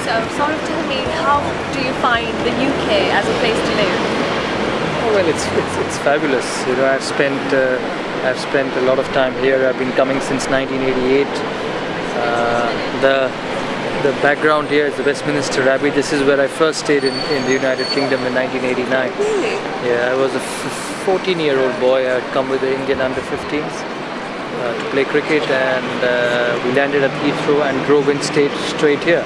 So, sort of tell me, how do you find the UK as a place to live? Oh, well, it's fabulous. You know, I've spent a lot of time here. I've been coming since 1988. The background here is the Westminster Abbey. This is where I first stayed in the United Kingdom in 1989. Really? Yeah, I was a 14-year-old boy. I had come with the Indian under-15s to play cricket, and we landed at Heathrow and drove in straight here.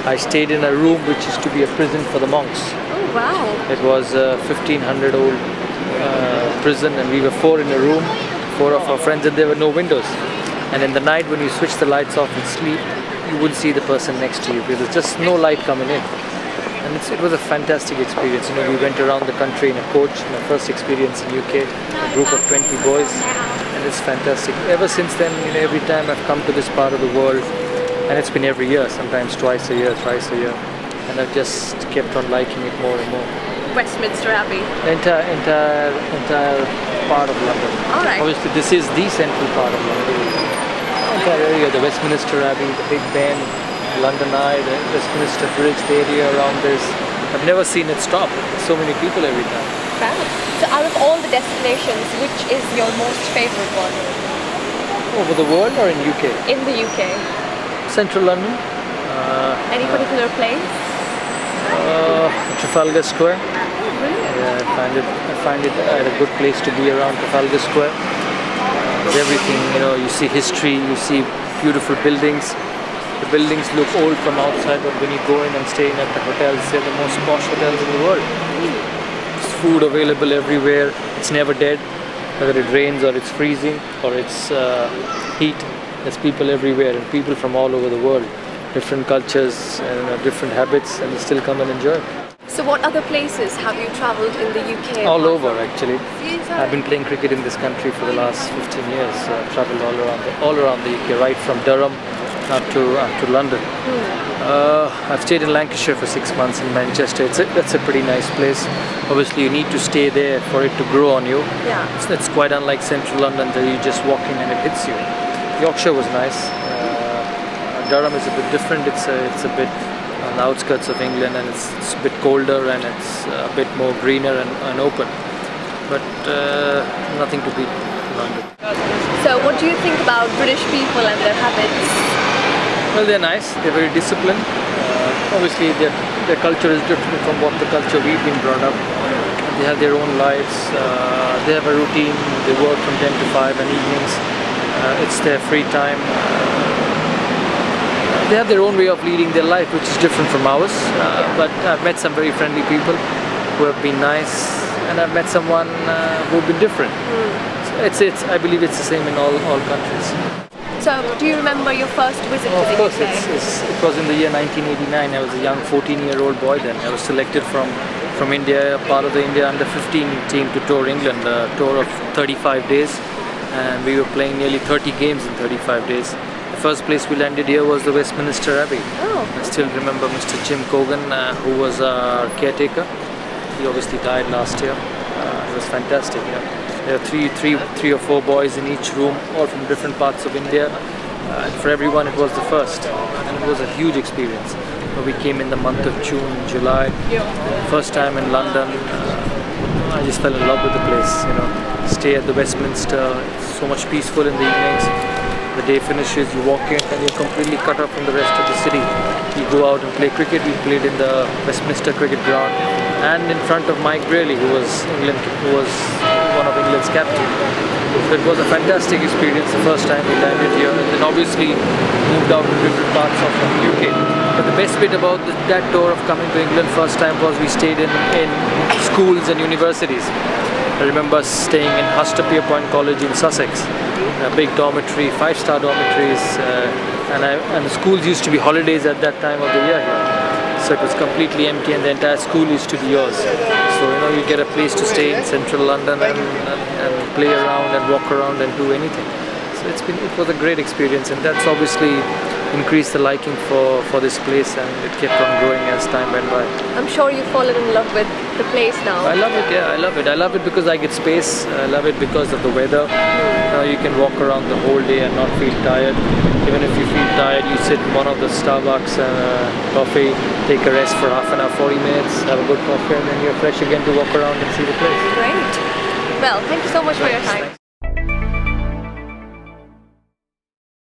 I stayed in a room which used to be a prison for the monks. Oh wow! It was a 1500-old prison, and we were 4 in a room, 4 of our friends, and there were no windows. And in the night, when you switch the lights off and sleep, you wouldn't see the person next to you because there's just no light coming in. And it was a fantastic experience. You know, we went around the country in a coach. My first experience in UK, a group of 20 boys, and it's fantastic. Ever since then, you know, every time I've come to this part of the world, and it's been every year, sometimes twice a year, thrice a year, and I've just kept on liking it more and more. Westminster Abbey. The entire part of London. All right. Obviously, this is the central part of London. The entire area, the Westminster Abbey, the Big Ben, London Eye, the Westminster Bridge, the area around this. I've never seen it stop. There's so many people every time. Wow. So out of all the destinations, which is your most favorite one? Over the world or in UK? In the UK. Central London. Any particular place? Trafalgar Square. Oh, really? Yeah, I find it a good place to be around Trafalgar Square. There's everything, you know, you see history, you see beautiful buildings. The buildings look old from outside, but when you go in and stay in at the hotels, they're the most posh hotels in the world. There's food available everywhere. It's never dead, whether it rains or it's freezing or it's heat. There's people everywhere, and people from all over the world, different cultures and different habits, and they still come and enjoy. So what other places have you travelled in the UK? All over, actually. I've been playing cricket in this country for the last 15 years. So I've travelled all around the UK, right from Durham up to London. I've stayed in Lancashire for 6 months in Manchester. That's a pretty nice place. Obviously, you need to stay there for it to grow on you. Yeah. It's quite unlike central London, that you just walk in and it hits you. Yorkshire was nice. Durham is a bit different. It's a bit on the outskirts of England, and it's a bit colder, and it's a bit more greener and open. But nothing to beat London. So what do you think about British people and their habits? Well, they're nice. They're very disciplined. Obviously, their culture is different from what the culture we've been brought up. They have their own lives. They have a routine. They work from 10 to 5 and evenings. It's their free time. They have their own way of leading their life, which is different from ours. But I've met some very friendly people who have been nice, and I've met someone who have been different. So I believe it's the same in all countries. So, do you remember your first visit to the UK? Of course, it was in the year 1989. I was a young 14-year-old boy then. I was selected from India, part of the India under-15 team, to tour England, a tour of 35 days. And we were playing nearly 30 games in 35 days. The first place we landed here was the Westminster Abbey. Oh. I still remember Mr. Jim Cogan, who was our caretaker. He obviously died last year. It was fantastic. Yeah. There are three or four boys in each room, all from different parts of India. And for everyone, it was the first, and it was a huge experience. We came in the month of June, July. First time in London. I just fell in love with the place. You know, stay at the Westminster. It's so much peaceful in the evenings. The day finishes, you walk in and you're completely cut off from the rest of the city. You go out and play cricket. We played in the Westminster Cricket Ground, and in front of Mike Brearley, who was one of England's captain. So it was a fantastic experience the first time we landed here, and then obviously moved out to different parts of the UK. But the best bit about that tour of coming to England first time was we stayed in schools and universities. I remember staying in Hurstpierpoint College in Sussex, a big dormitory, 5-star dormitories, and the schools used to be holidays at that time of the year here. So it was completely empty, and the entire school used to be yours. So you know, you get a place to stay in central London and play around and walk around and do anything. So it was a great experience, and that's obviously increased the liking for this place, and it kept on growing as time went by. I'm sure you've fallen in love with the place now. I love it, yeah, I love it. I love it because I get space. I love it because of the weather. You can walk around the whole day and not feel tired. Even if you feel tired, you sit in one of the Starbucks coffee, take a rest for half an hour, 40 minutes, have a good coffee, and then you're fresh again to walk around and see the place. Great. Well, thank you so much for your time.